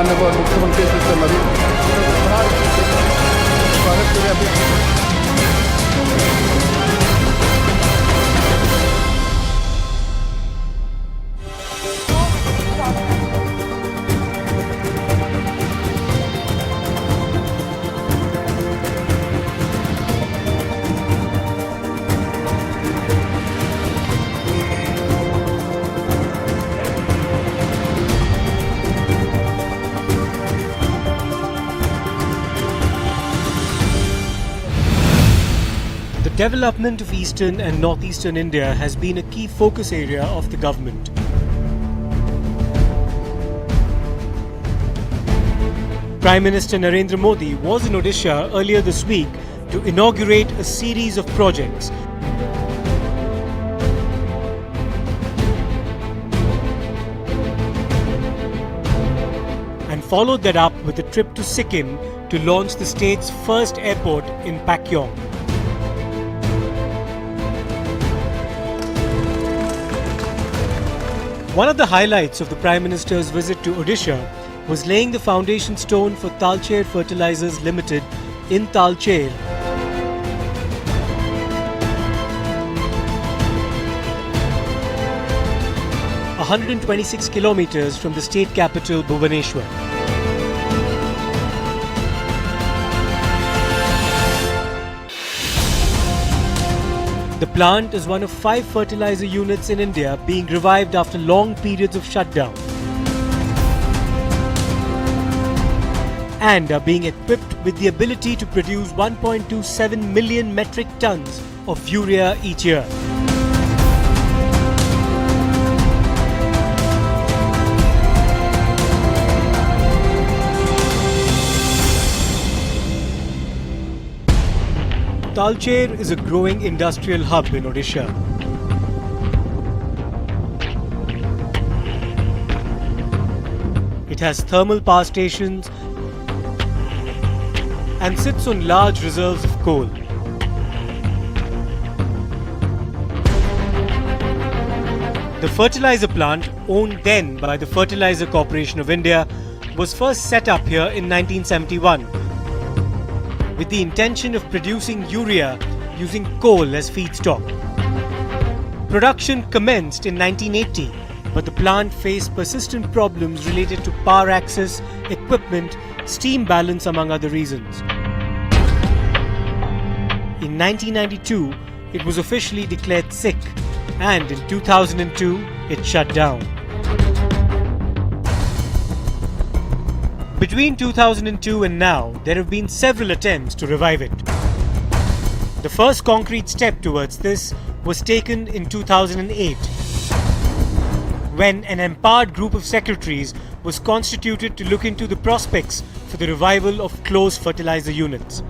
माननीय मुख्यमंत्री श्री नवीन स्वागत करें। The development of eastern and northeastern India has been a key focus area of the government. Prime Minister Narendra Modi was in Odisha earlier this week to inaugurate a series of projects. And followed that up with a trip to Sikkim to launch the state's first airport in Pakyong. One of the highlights of the Prime Minister's visit to Odisha was laying the foundation stone for Talcher Fertilizers Limited in Talcher. - 126 kilometres from the state capital Bhubaneshwar. The plant is one of 5 fertilizer units in India being revived after long periods of shutdown, and are being equipped with the ability to produce 1.27 million metric tons of urea each year. Talcher is a growing industrial hub in Odisha. It has thermal power stations and sits on large reserves of coal. The fertilizer plant, owned then by the Fertilizer Corporation of India, was first set up here in 1971. With the intention of producing urea using coal as feedstock. Production commenced in 1980, but the plant faced persistent problems related to power access, equipment, steam balance among other reasons. In 1992, it was officially declared sick, and in 2002, it shut down. Between 2002 and now, there have been several attempts to revive it. The first concrete step towards this was taken in 2008, when an empowered group of secretaries was constituted to look into the prospects for the revival of closed fertilizer units.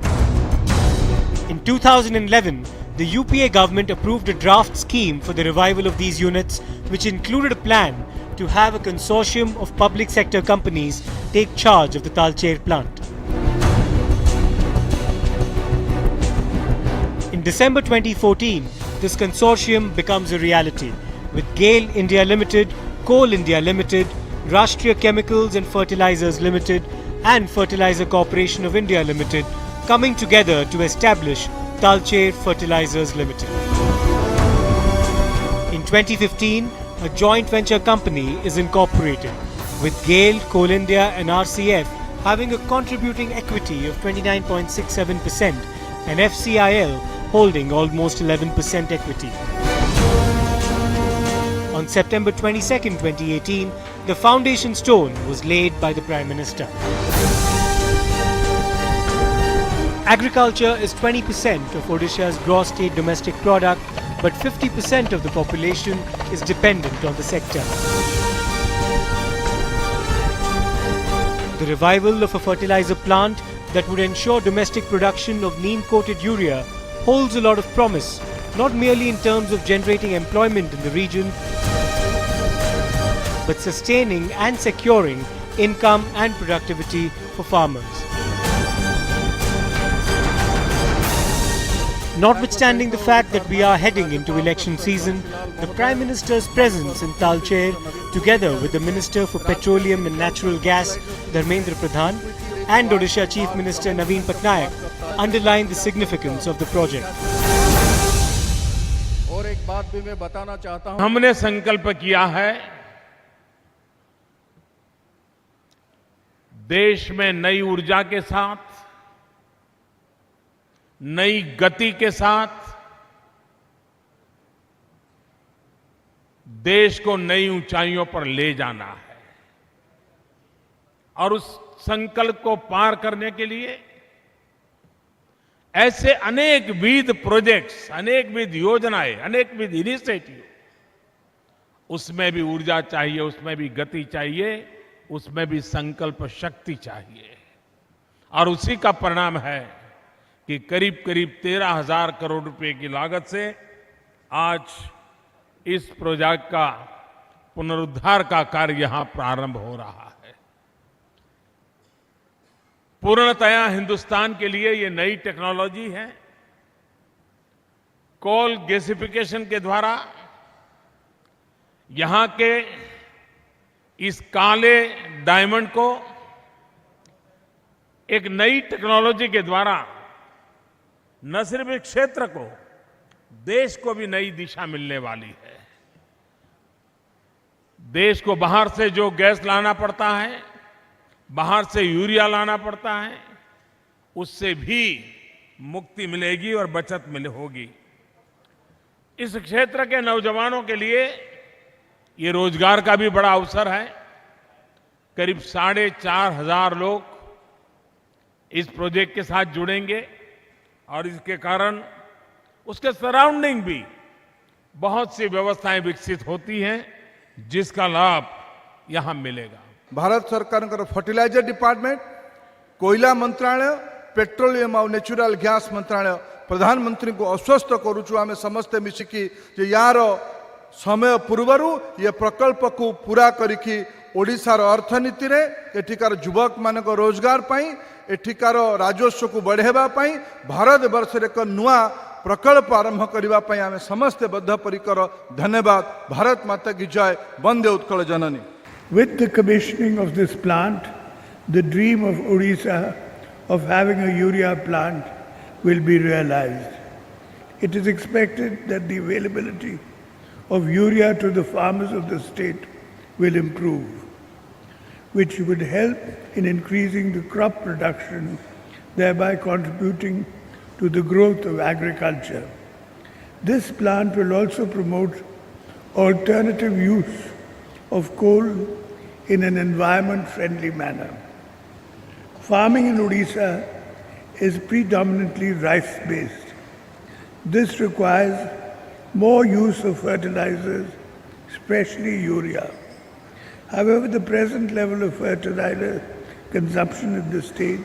In 2011, the UPA government approved a draft scheme for the revival of these units, which included a plan to have a consortium of public sector companies take charge of the Talcher plant. In December 2014, this consortium becomes a reality, with GAIL India Limited, Coal India Limited, Rashtriya Chemicals and Fertilizers Limited and Fertilizer Corporation of India Limited coming together to establish Talcher Fertilizers Limited. In 2015, a joint venture company is incorporated, with GAIL, Coal India and RCF having a contributing equity of 29.67% and FCIL holding almost 11% equity. On September 22, 2018, the foundation stone was laid by the Prime Minister. Agriculture is 20% of Odisha's gross state domestic product, but 50% of the population is dependent on the sector. The revival of a fertilizer plant that would ensure domestic production of neem-coated urea holds a lot of promise, not merely in terms of generating employment in the region, but sustaining and securing income and productivity for farmers. Notwithstanding the fact that we are heading into election season, The Prime Minister's presence in Talcher, together with the Minister for Petroleum and Natural Gas, Dharmendra Pradhan, and Odisha Chief Minister Naveen Patnaik, underline the significance of the project. और एक बात भी मैं बताना चाहता हूं, हमने संकल्प किया है देश में नई ऊर्जा के साथ, नई गति के साथ देश को नई ऊंचाइयों पर ले जाना है और उस संकल्प को पार करने के लिए ऐसे अनेकविध प्रोजेक्ट्स, अनेकविध योजनाएं, अनेकविध इनिशिएटिव, उसमें भी ऊर्जा चाहिए, उसमें भी गति चाहिए, उसमें भी संकल्प शक्ति चाहिए। और उसी का परिणाम है कि करीब करीब 13,000 करोड़ रुपए की लागत से आज इस प्रोजेक्ट का पुनरुद्धार का कार्य यहां प्रारंभ हो रहा है। पूर्णतया हिंदुस्तान के लिए ये नई टेक्नोलॉजी है। कोल गैसिफिकेशन के द्वारा यहां के इस काले डायमंड को एक नई टेक्नोलॉजी के द्वारा न सिर्फ इस क्षेत्र को, देश को भी नई दिशा मिलने वाली है। देश को बाहर से जो गैस लाना पड़ता है, बाहर से यूरिया लाना पड़ता है, उससे भी मुक्ति मिलेगी और बचत होगी। इस क्षेत्र के नौजवानों के लिए ये रोजगार का भी बड़ा अवसर है। करीब 4,500 लोग इस प्रोजेक्ट के साथ जुड़ेंगे और इसके कारण उसके सराउंडिंग भी बहुत सी व्यवस्थाएं विकसित होती हैं, जिसका लाभ यहां मिलेगा। भारत सरकार का फर्टिलाइजर डिपार्टमेंट, कोयला मंत्रालय, पेट्रोलियम और नेचुरल गैस मंत्रालय प्रधानमंत्री को आश्वस्त करुचु आमे समस्ते मिसिकी जे यार समय पूर्वर ये प्रकल्प को पूरा करिकी ओडिशार अर्थनीति रे, एठिकार युवक मानक रोजगार पाई, एठिकार राजस्व को बढ़ेबा पाई, भारत वर्ष रे एक नुआ प्रकल्प आरंभ करबा पाई आमे समस्ते बद्धपरिकर। धन्यवाद। भारत माता की जय। वंदे उत्कल जननी। With the commissioning of this plant, the dream of Odisha of having a urea plant will be realized. It is expected that the availability of urea to the farmers of the state will improve, which would help in increasing the crop production, thereby contributing to the growth of agriculture. This plant will also promote alternative use of coal in an environment-friendly manner. Farming in Odisha is predominantly rice-based. This requires more use of fertilizers, especially urea. However, the present level of fertilizer consumption in the state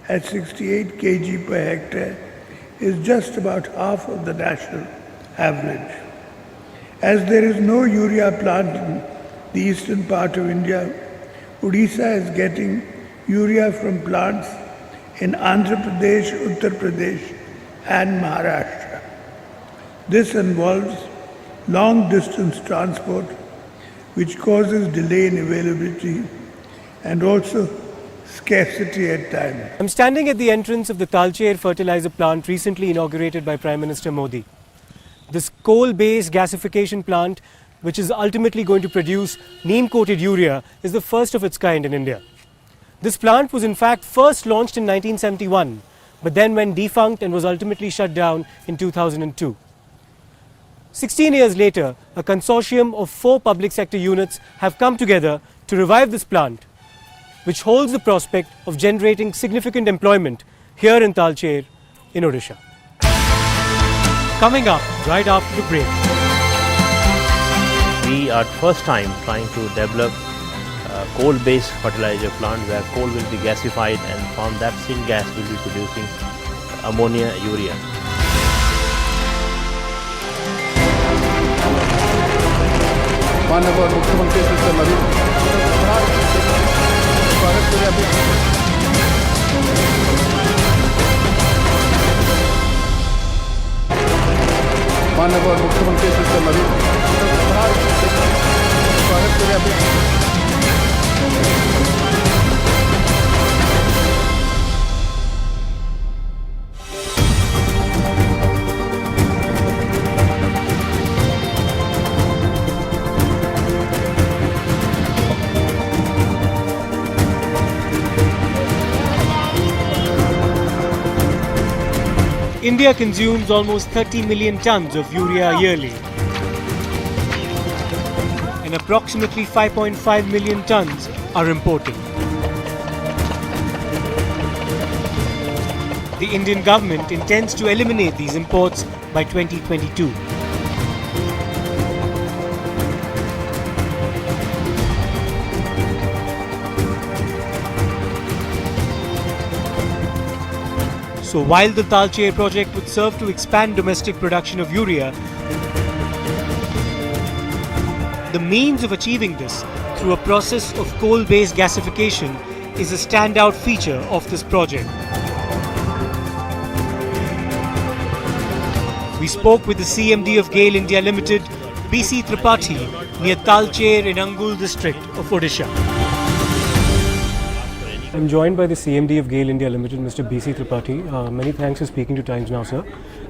at 68 kg per hectare is just about half of the national average. As there is no urea plant in the eastern part of India, Odisha is getting urea from plants in Andhra Pradesh, Uttar Pradesh and Maharashtra. This involves long distance transport, which causes delay in availability and also scarcity at times. I'm standing at the entrance of the Talcher Fertilizer plant recently inaugurated by Prime Minister Modi. This coal-based gasification plant, which is ultimately going to produce neem-coated urea, is the first of its kind in India. This plant was in fact first launched in 1971, but then went defunct and was ultimately shut down in 2002. 16 years later, a consortium of 4 public sector units have come together to revive this plant, which holds the prospect of generating significant employment here in Talcher in Odisha. Coming up right after the break. We are first time trying to develop a coal-based fertilizer plant where coal will be gasified and from that syngas will be producing ammonia, urea. माननीय मुख्यमंत्री श्री नरेंद्र स्वागत करें। माननीय मुख्यमंत्री Shri Narendra India consumes almost 30 million tons of urea yearly, and approximately 5.5 million tons are imported. The Indian government intends to eliminate these imports by 2022. So while the Talcher project would serve to expand domestic production of urea, the means of achieving this through a process of coal-based gasification is a standout feature of this project. We spoke with the CMD of GAIL India Limited, BC Tripathi, near Talcher in Angul district of Odisha. I'm joined by the CMD of GAIL India Limited, Mr. BC Tripathi. Many thanks for speaking to Times Now, sir.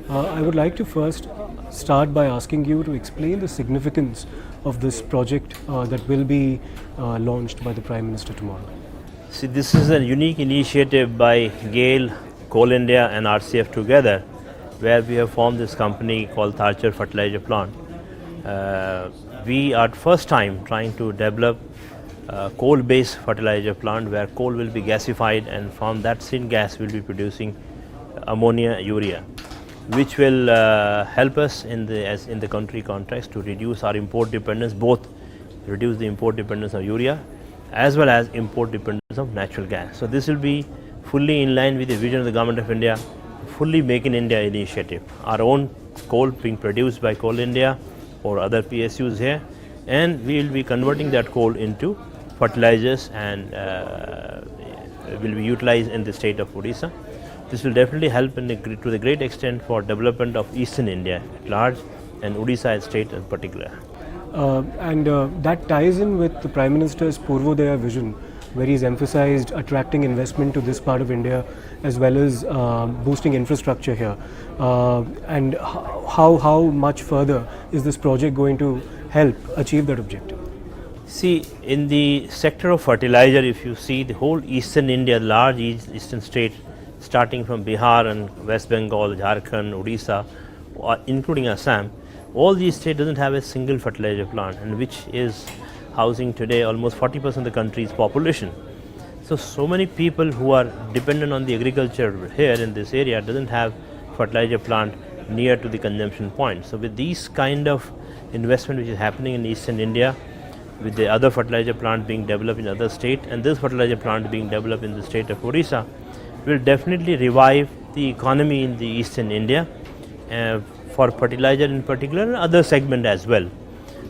I would like to first start by asking you to explain the significance of this project that will be launched by the Prime Minister tomorrow. See, this is a unique initiative by GAIL, Coal India and RCF together, where we have formed this company called Talcher Fertilizer Plant. We are first time trying to develop a coal-based fertilizer plant where coal will be gasified, and from that syngas will be producing ammonia, urea, which will help us in the country context to reduce our import dependence, both reduce the import dependence of urea as well as import dependence of natural gas. So this will be fully in line with the vision of the Government of India, fully Make in India initiative. Our own coal being produced by Coal India or other PSUs here, and we will be converting that coal into fertilizers and will be utilized in the state of Odisha. This will definitely help to the great extent for development of Eastern India at large and Odisha state in particular. That ties in with the Prime Minister's Purvodaya vision, where he's emphasized attracting investment to this part of India as well as boosting infrastructure here. And how much further is this project going to help achieve that objective? See, in the sector of fertilizer, if you see the whole Eastern India, large eastern state, starting from Bihar and West Bengal, Jharkhand, Odisha, including Assam, all these states doesn't have a single fertilizer plant, and which is housing today almost 40% of the country's population. So many people who are dependent on the agriculture here in this area doesn't have fertilizer plant near to the consumption point. So with these kind of investment which is happening in Eastern India, with the other fertilizer plant being developed in other state and this fertilizer plant being developed in the state of Odisha, will definitely revive the economy in the Eastern India for fertilizer in particular and other segment as well.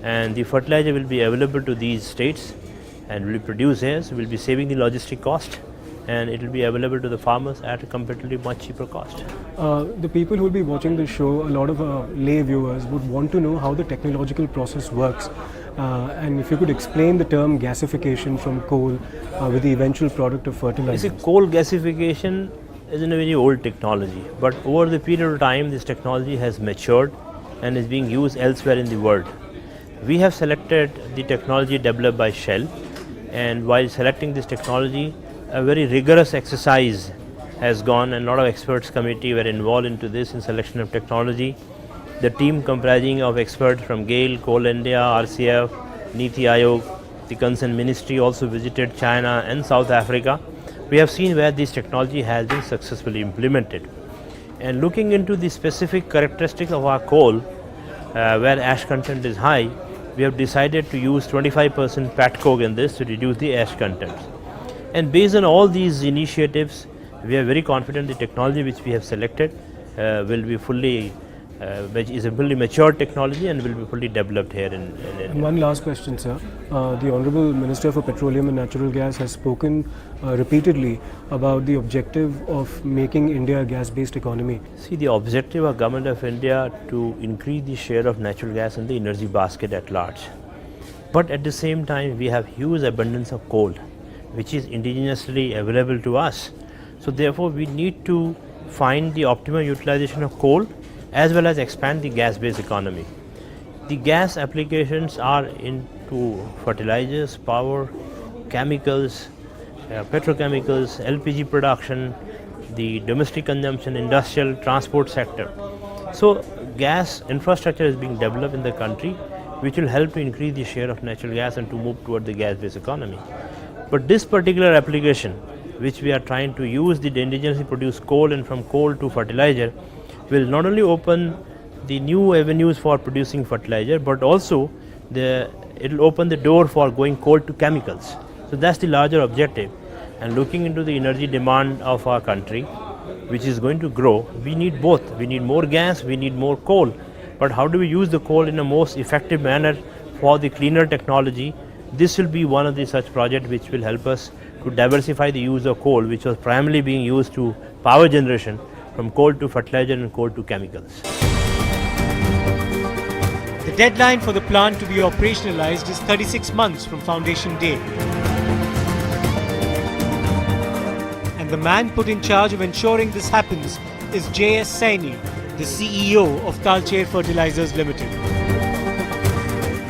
And the fertilizer will be available to these states and will be produced here, so will be saving the logistic cost, and it will be available to the farmers at a comparatively much cheaper cost. The people who will be watching this show, a lot of lay viewers would want to know how the technological process works. And if you could explain the term gasification from coal with the eventual product of fertilizer. You see, coal gasification is a very old technology, but over the period of time this technology has matured and is being used elsewhere in the world. We have selected the technology developed by Shell, and while selecting this technology, a very rigorous exercise has gone, and a lot of experts committee were involved into this in selection of technology. The team comprising of experts from GAIL, Coal India, RCF, Niti Aayog, the concerned ministry also visited China and South Africa. We have seen where this technology has been successfully implemented. And looking into the specific characteristics of our coal, where ash content is high, we have decided to use 25% petcoke in this to reduce the ash content. And based on all these initiatives, we are very confident the technology which we have selected will be fully which is a fully mature technology and will be fully developed here in India. And one last question, sir. The Honourable Minister for Petroleum and Natural Gas has spoken repeatedly about the objective of making India a gas-based economy. See, the objective of Government of India to increase the share of natural gas in the energy basket at large. But at the same time, we have huge abundance of coal, which is indigenously available to us. So therefore, we need to find the optimum utilization of coal as well as expand the gas-based economy. The gas applications are into fertilizers, power, chemicals, petrochemicals, LPG production, the domestic consumption, industrial, transport sector. So gas infrastructure is being developed in the country, which will help to increase the share of natural gas and to move toward the gas-based economy. But this particular application, which we are trying to use the indigenously produced coal and from coal to fertilizer, will not only open the new avenues for producing fertilizer, but also it will open the door for going coal to chemicals. So that's the larger objective. And looking into the energy demand of our country, which is going to grow, we need both. We need more gas, we need more coal. But how do we use the coal in a most effective manner for the cleaner technology? This will be one of the such projects which will help us to diversify the use of coal, which was primarily being used to power generation, from coal to fertilizer and coal to chemicals. The deadline for the plant to be operationalized is 36 months from foundation day. And the man put in charge of ensuring this happens is J.S. Saini, the CEO of Talcher Fertilizers Limited.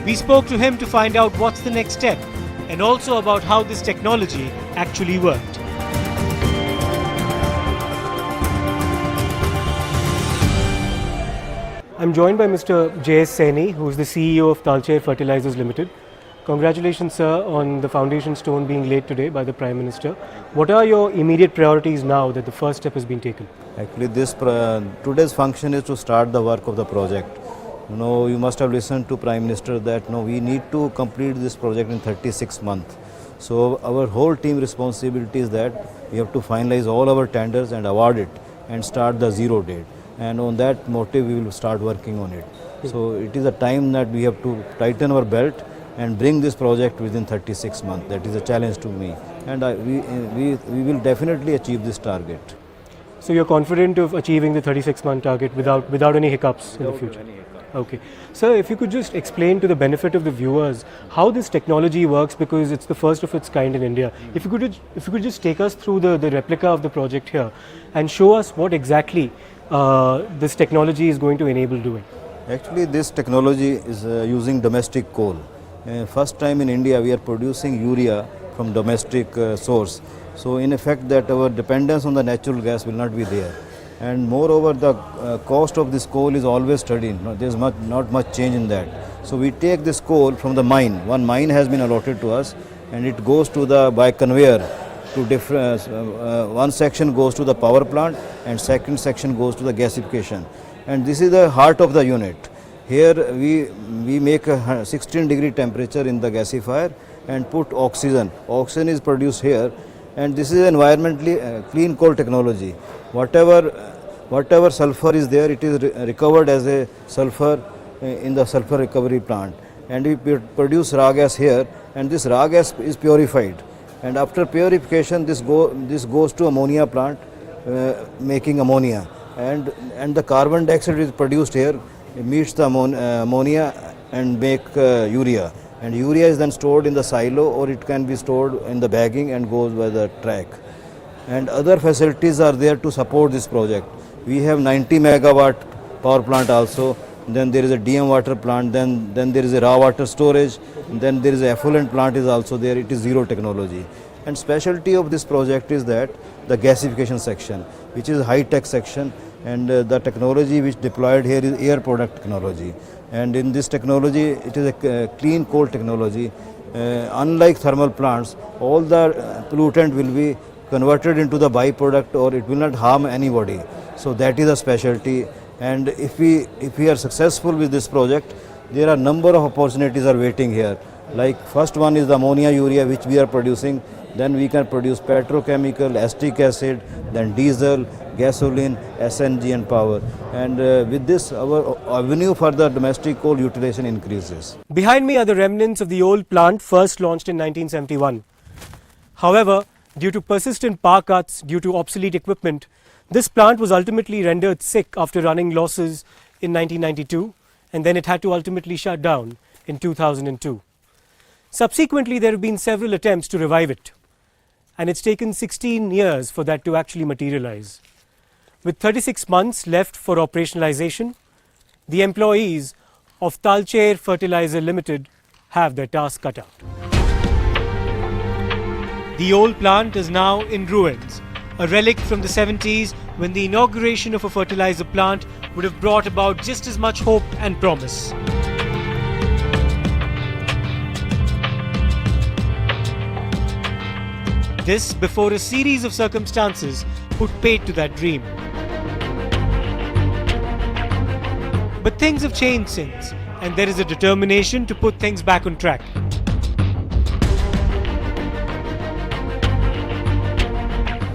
We spoke to him to find out what's the next step and also about how this technology actually worked. I'm joined by Mr. J.S. Saini, who is the CEO of Talcher Fertilizers Limited. Congratulations, sir, on the foundation stone being laid today by the Prime Minister. What are your immediate priorities now that the first step has been taken? Actually, today's function is to start the work of the project. You must have listened to Prime Minister that we need to complete this project in 36 months. So our whole team responsibility is that we have to finalize all our tenders and award it and start the zero date. And on that motive, we will start working on it. So it is a time that we have to tighten our belt and bring this project within 36 months. That is a challenge to me. And we will definitely achieve this target. So you're confident of achieving the 36-month target without any hiccups in the future? Okay. Sir, if you could just explain to the benefit of the viewers how this technology works, because it's the first of its kind in India. If you could just take us through the replica of the project here and show us what exactly this technology is going to enable doing. Actually, this technology is using domestic coal. First time in India we are producing urea from domestic source. So in effect that our dependence on the natural gas will not be there. And moreover, the cost of this coal is always steady. There is not much change in that. So we take this coal from the mine. One mine has been allotted to us, and it goes to by conveyor to different. One section goes to the power plant, and second section goes to the gasification. And this is the heart of the unit. Here we make a 16-degree temperature in the gasifier and put oxygen. Oxygen is produced here, and this is environmentally clean coal technology. Whatever sulfur is there, it is recovered as a sulfur in the sulfur recovery plant, and we produce raw gas here, and this raw gas is purified, and after purification this goes to ammonia plant, making ammonia, and the carbon dioxide is produced here, it meets the ammonia and make urea, and urea is then stored in the silo, or it can be stored in the bagging and goes by the track. And other facilities are there to support this project. We have 90 megawatt power plant also, then there is a DM water plant, then there is a raw water storage, then there is a effluent plant is also there. It is zero technology. And specialty of this project is that the gasification section, which is a high-tech section, and the technology which deployed here is air product technology. And in this technology, it is a clean coal technology. Unlike thermal plants, all the pollutant will be converted into the byproduct, or it will not harm anybody. So that is a specialty. And if we are successful with this project, there are number of opportunities are waiting here. Like first one is the ammonia urea which we are producing. Then we can produce petrochemical, acetic acid, then diesel, gasoline, SNG and power. And with this, our avenue for the domestic coal utilization increases. Behind me are the remnants of the old plant first launched in 1971. However, due to persistent power cuts, due to obsolete equipment, this plant was ultimately rendered sick after running losses in 1992, and then it had to ultimately shut down in 2002. Subsequently, there have been several attempts to revive it, and it's taken 16 years for that to actually materialize. With 36 months left for operationalization, the employees of Talcher Fertilizers Limited have their task cut out. The old plant is now in ruins, a relic from the 70s when the inauguration of a fertilizer plant would have brought about just as much hope and promise. This before a series of circumstances put paid to that dream. But things have changed since, and there is a determination to put things back on track.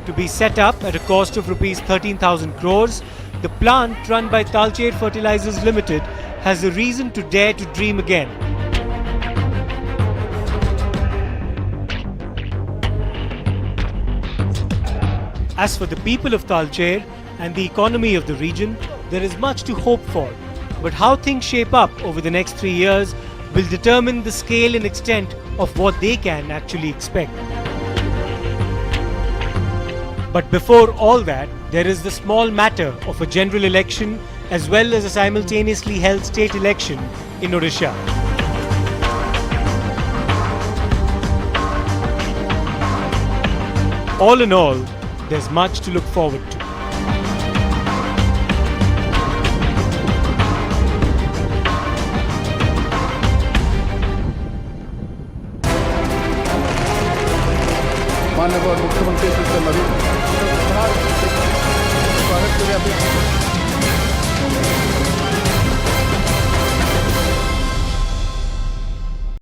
To be set up at a cost of rupees 13,000 crores, the plant run by Talcher Fertilizers Limited has a reason to dare to dream again. As for the people of Talcher and the economy of the region, there is much to hope for. But how things shape up over the next 3 years will determine the scale and extent of what they can actually expect. But before all that, there is the small matter of a general election as well as a simultaneously held state election in Odisha. All in all, there's much to look forward to. माननीय मुख्यमंत्री श्री नरेंद्र स्वागत करें